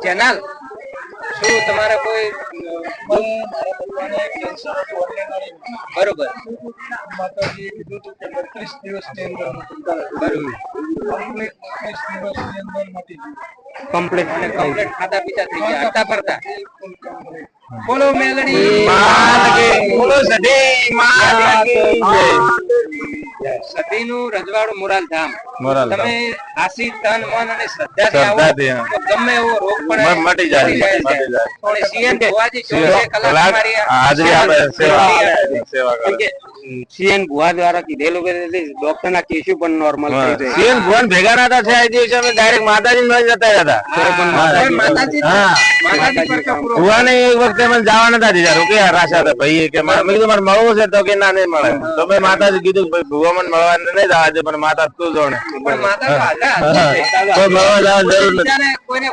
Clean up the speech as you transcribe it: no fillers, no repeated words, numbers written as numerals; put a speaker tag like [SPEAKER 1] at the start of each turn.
[SPEAKER 1] Channel શું તમારે કોઈ બરોબર
[SPEAKER 2] માતાજીએ કીધું હતું કે 32 દિવસની અંદર
[SPEAKER 1] કમ્પ્લીટ ખાતા પીતા થઈ ગયા હરતા ફરતા બોલો મેલડી
[SPEAKER 3] બોલો
[SPEAKER 1] સતીનું રજવાડું મોરાલ ધામ.
[SPEAKER 3] મોરાલ ધામ.
[SPEAKER 1] તમે આશી તન મન અને શ્રદ્ધાથી આવો તો ગમે એવો રોગ પણ
[SPEAKER 3] મટી જાય.
[SPEAKER 1] પણ સીએન ભુવાજી 24 કલાક તમારી
[SPEAKER 3] હાજરી આપે, સેવા કરે.
[SPEAKER 1] સીએન ભુવા દ્વારા કીધેલું કે ડોક્ટર ના કેસુ પણ નોર્મલ થઈ જાય.
[SPEAKER 3] સીએન ભુવન ભેગા ના હતા આ દિવસે અમે ડાયરેક્ટ માતાજી માં જતા હતા. ભુવાને એક વખતે મને જવા નતા દીધા, રોક્યા રાશા હતા ભાઈ કે મેં કીધું મારે મળવું છે તો કે ના નહીં મળે. તો ભાઈ માતાજી કીધું ભાઈ ભુવા મને મળવા નહીં જવા દે, પણ માતા તું જોણે
[SPEAKER 1] પણ માતા તો હાજર
[SPEAKER 3] મળવા જવાની જરૂર નથી.